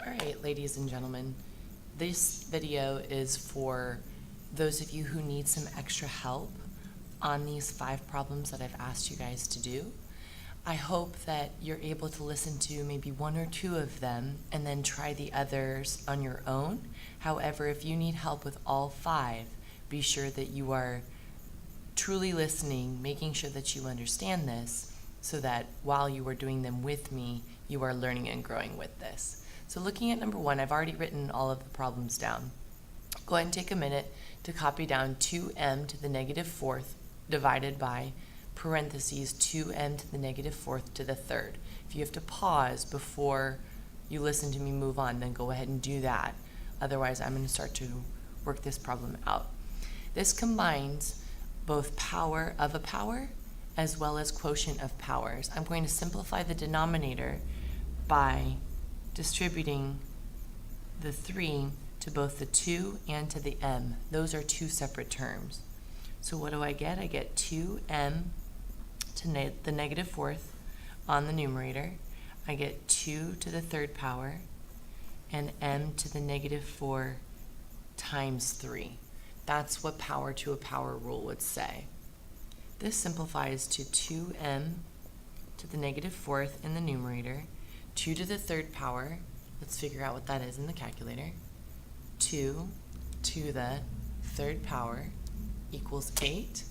All right, ladies and gentlemen, this video is for those of you who need some extra help on these 5 problems that I've asked you guys to do. I hope that you're able to listen to maybe 1 or 2 of them and then try the others on your own. However, if you need help with all 5, be sure that you are truly listening, making sure that you understand this so that while you are doing them with me, you are learning and growing with this. So looking at number 1, I've already written all of the problems down. Go ahead and take a minute to copy down 2m to the negative 4th divided by parentheses 2m to the negative 4th to the 3rd. If you have to pause before you listen to me move on, then go ahead and do that. Otherwise, I'm going to start to work this problem out. This combines both power of a power as well as quotient of powers. I'm going to simplify the denominator by distributing the 3 to both the 2 and to the m. Those are 2 separate terms. So what do I get? I get 2m to the negative 4th on the numerator. I get 2 to the 3rd power and m to the negative 4 times 3. That's what power to a power rule would say. This simplifies to 2m to the negative 4th in the numerator, 2 to the 3rd power, let's figure out what that is in the calculator, 2 to the 3rd power equals 8,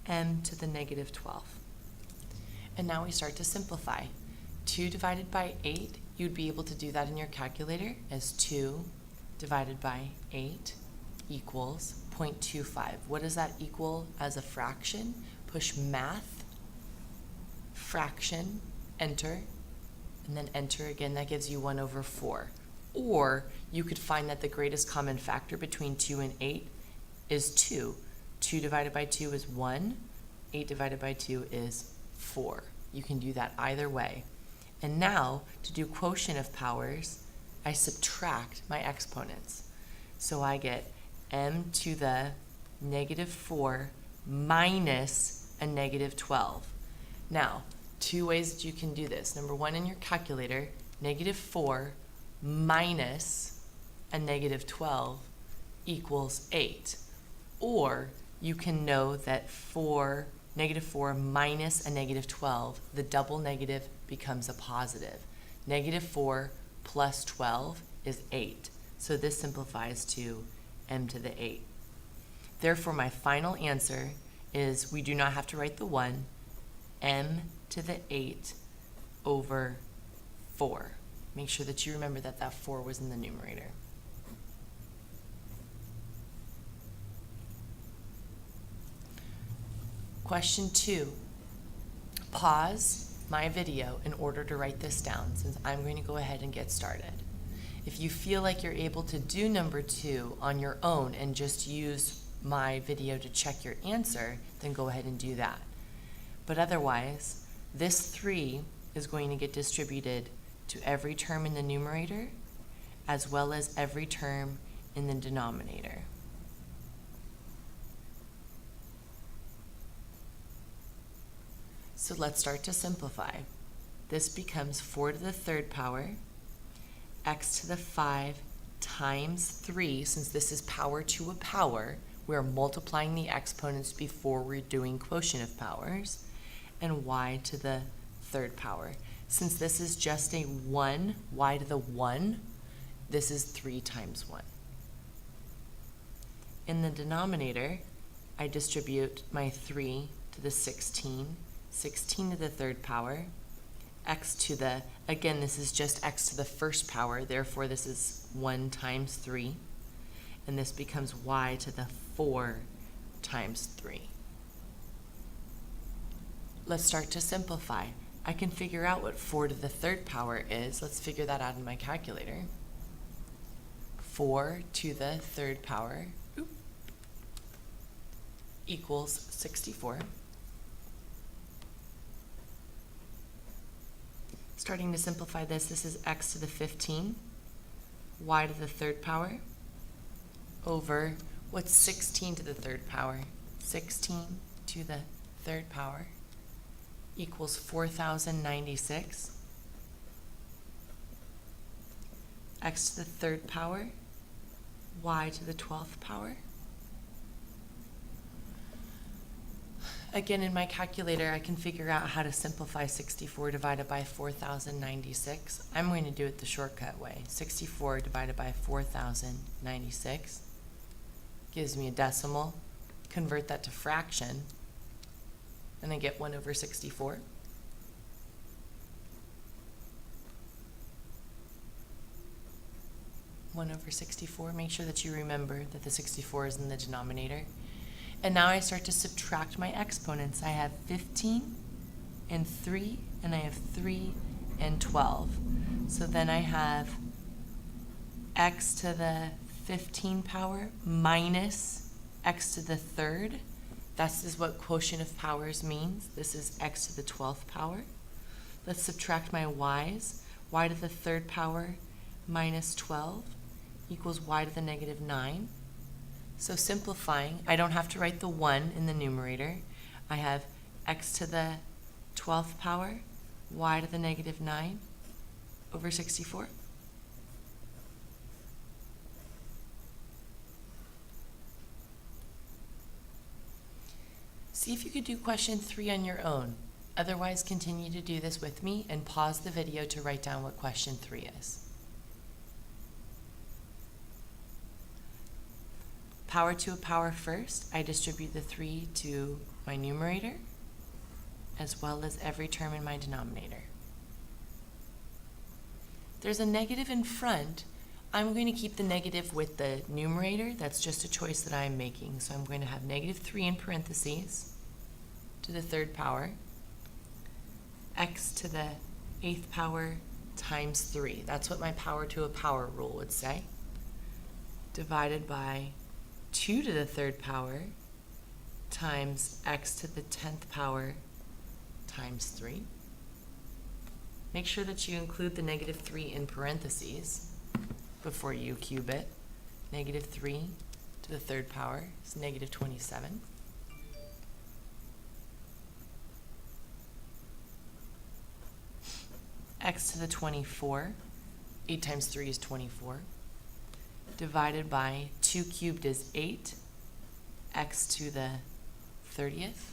m to the negative 12. And now we start to simplify. 2 divided by 8, you'd be able to do that in your calculator as 2 divided by 8 equals 0.25. What does that equal as a fraction? Push math, fraction, enter, and then enter again. That gives you 1 over 4. Or you could find that the greatest common factor between 2 and 8 is 2. 2 divided by 2 is 1. 8 divided by 2 is 4. You can do that either way. And now, to do quotient of powers, I subtract my exponents. So I get m to the negative 4 minus a negative 12. Now, 2 ways that you can do this. Number 1, in your calculator, negative 4 minus a negative 12 equals 8. Or you can know that negative 4 minus a negative 12, the double negative becomes a positive. Negative 4 plus 12 is 8. So this simplifies to m to the 8. Therefore, my final answer is we do not have to write the 1, m to the 8 over 4. Make sure that you remember that that 4 was in the numerator. Question 2. Pause my video in order to write this down, since I'm going to go ahead and get started. If you feel like you're able to do number 2 on your own and just use my video to check your answer, then go ahead and do that. But otherwise, this 3 is going to get distributed to every term in the numerator as well as every term in the denominator. So let's start to simplify. This becomes 4 to the 3rd power, x to the 5 times 3. Since this is power to a power, we're multiplying the exponents before we're doing quotient of powers, and y to the 3rd power. Since this is just a 1, y to the 1, this is 3 times 1. In the denominator, I distribute my 3 to the 16, 16 to the 3rd power, x to the, again, this is just x to the 1st power, therefore this is 1 times 3, and this becomes y to the 4 times 3. Let's start to simplify. I can figure out what 4 to the 3rd power is. Let's figure that out in my calculator. 4 to the 3rd power equals 64. Starting to simplify this, this is x to the 15, y to the 3rd power, over, what's 16 to the 3rd power? 16 to the 3rd power equals 4,096. X to the third power, y to the 12th power. Again, in my calculator, I can figure out how to simplify 64 divided by 4,096. I'm going to do it the shortcut way. 64 divided by 4,096 gives me a decimal. Convert that to fraction, and I get 1 over 64. Make sure that you remember that the 64 is in the denominator. And now I start to subtract my exponents. I have 15 and 3, and I have 3 and 12. So then I have x to the 15 power minus x to the third. This is what quotient of powers means. This is x to the 12th power. Let's subtract my y's. Y to the third power minus 12 equals y to the negative 9. So simplifying, I don't have to write the 1 in the numerator. I have x to the 12th power, y to the negative 9 over 64. See if you could do question 3 on your own. Otherwise, continue to do this with me and pause the video to write down what question 3 is. Power to a power first, I distribute the 3 to my numerator as well as every term in my denominator. There's a negative in front. I'm going to keep the negative with the numerator. That's just a choice that I'm making. So I'm going to have negative 3 in parentheses to the third power, x to the 8th power times 3. That's what my power to a power rule would say, divided by 2 to the third power times x to the 10th power times 3. Make sure that you include the negative 3 in parentheses before you cube it. Negative 3 to the third power is negative 27. X to the 24, 8 times 3 is 24. Divided by 2 cubed is 8, x to the 30th.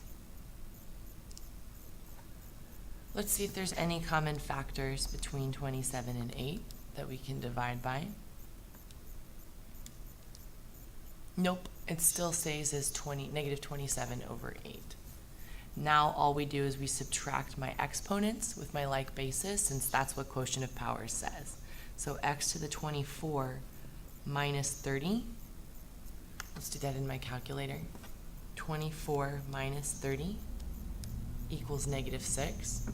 Let's see if there's any common factors between 27 and 8 that we can divide by. Nope, it still stays as negative 27 over 8. Now all we do is we subtract my exponents with my like basis, since that's what quotient of powers says. So x to the 24 minus 30. Let's do that in my calculator. 24 minus 30 equals negative 6.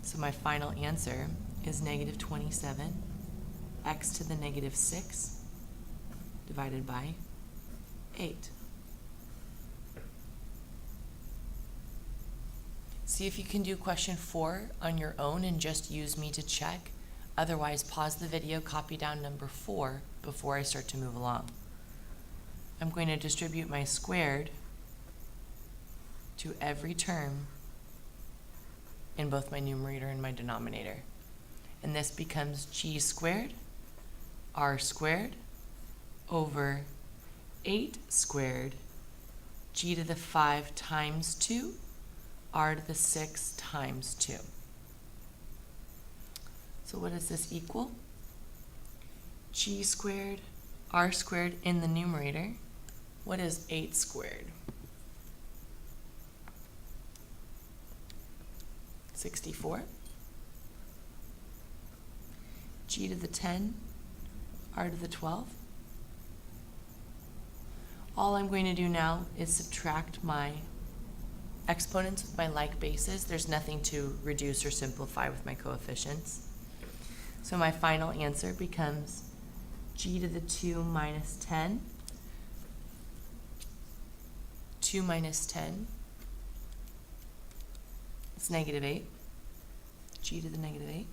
So my final answer is negative 27, x to the negative 6 divided by 8. See if you can do question 4 on your own and just use me to check. Otherwise, pause the video, copy down number 4 before I start to move along. I'm going to distribute my squared to every term in both my numerator and my denominator. And this becomes g squared, r squared, over 8 squared, g to the 5 times 2, r to the 6 times 2. So what does this equal? G squared, r squared in the numerator. What is 8 squared? 64. G to the 10, r to the 12. All I'm going to do now is subtract my exponents with my like bases. There's nothing to reduce or simplify with my coefficients. So my final answer becomes g to the 2 minus 10. 2 minus 10 is negative 8. G to the negative 8.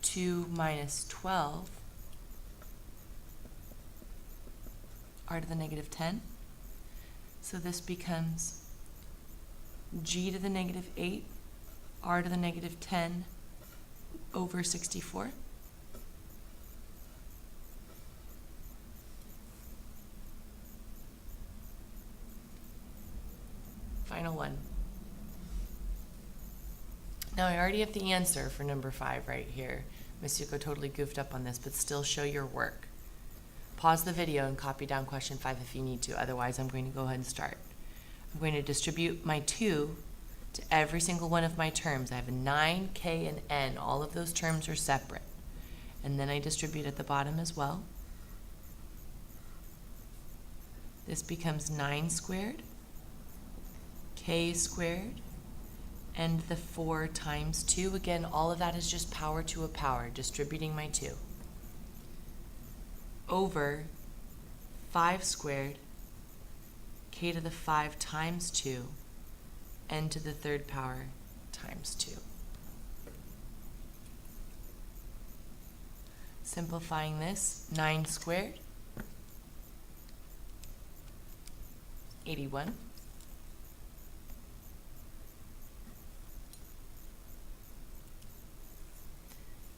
2 minus 12, r to the negative 10. So this becomes g to the negative 8, r to the negative 10 over 64. Final one. Now I already have the answer for number 5 right here. Miss Yuko totally goofed up on this, but still show your work. Pause the video and copy down question 5 if you need to. Otherwise, I'm going to go ahead and start. I'm going to distribute my 2 to every single one of my terms. I have a 9, k, and n. All of those terms are separate. And then I distribute at the bottom as well. This becomes 9 squared, k squared, and the 4 times 2. Again, all of that is just power to a power, distributing my 2. Over 5 squared, k to the 5 times 2, n to the 3rd power times 2. Simplifying this, 9 squared, 81.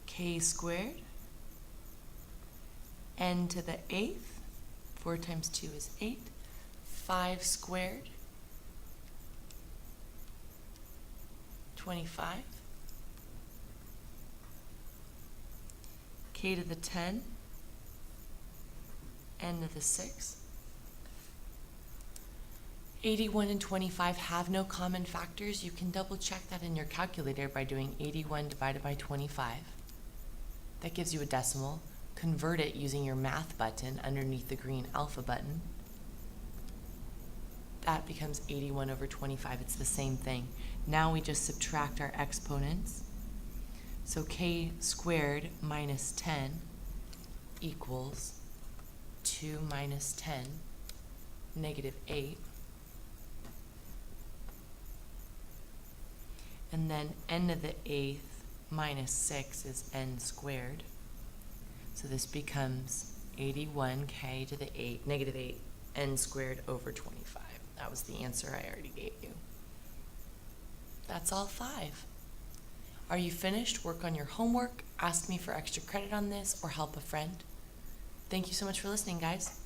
K squared, n to the 8th, 4 times 2 is 8, 5 squared, 25, k to the 10, n to the 6. 81 and 25 have no common factors. You can double check that in your calculator by doing 81 divided by 25. That gives you a decimal. Convert it using your math button underneath the green alpha button. That becomes 81 over 25. It's the same thing. Now we just subtract our exponents. So k squared minus 10 equals 2 minus 10, negative 8. And then n to the 8th minus 6 is n squared. So this becomes 81k to the 8, negative 8, n squared over 25. That was the answer I already gave you. That's all 5. Are you finished? Work on your homework, ask me for extra credit on this, or help a friend. Thank you so much for listening, guys.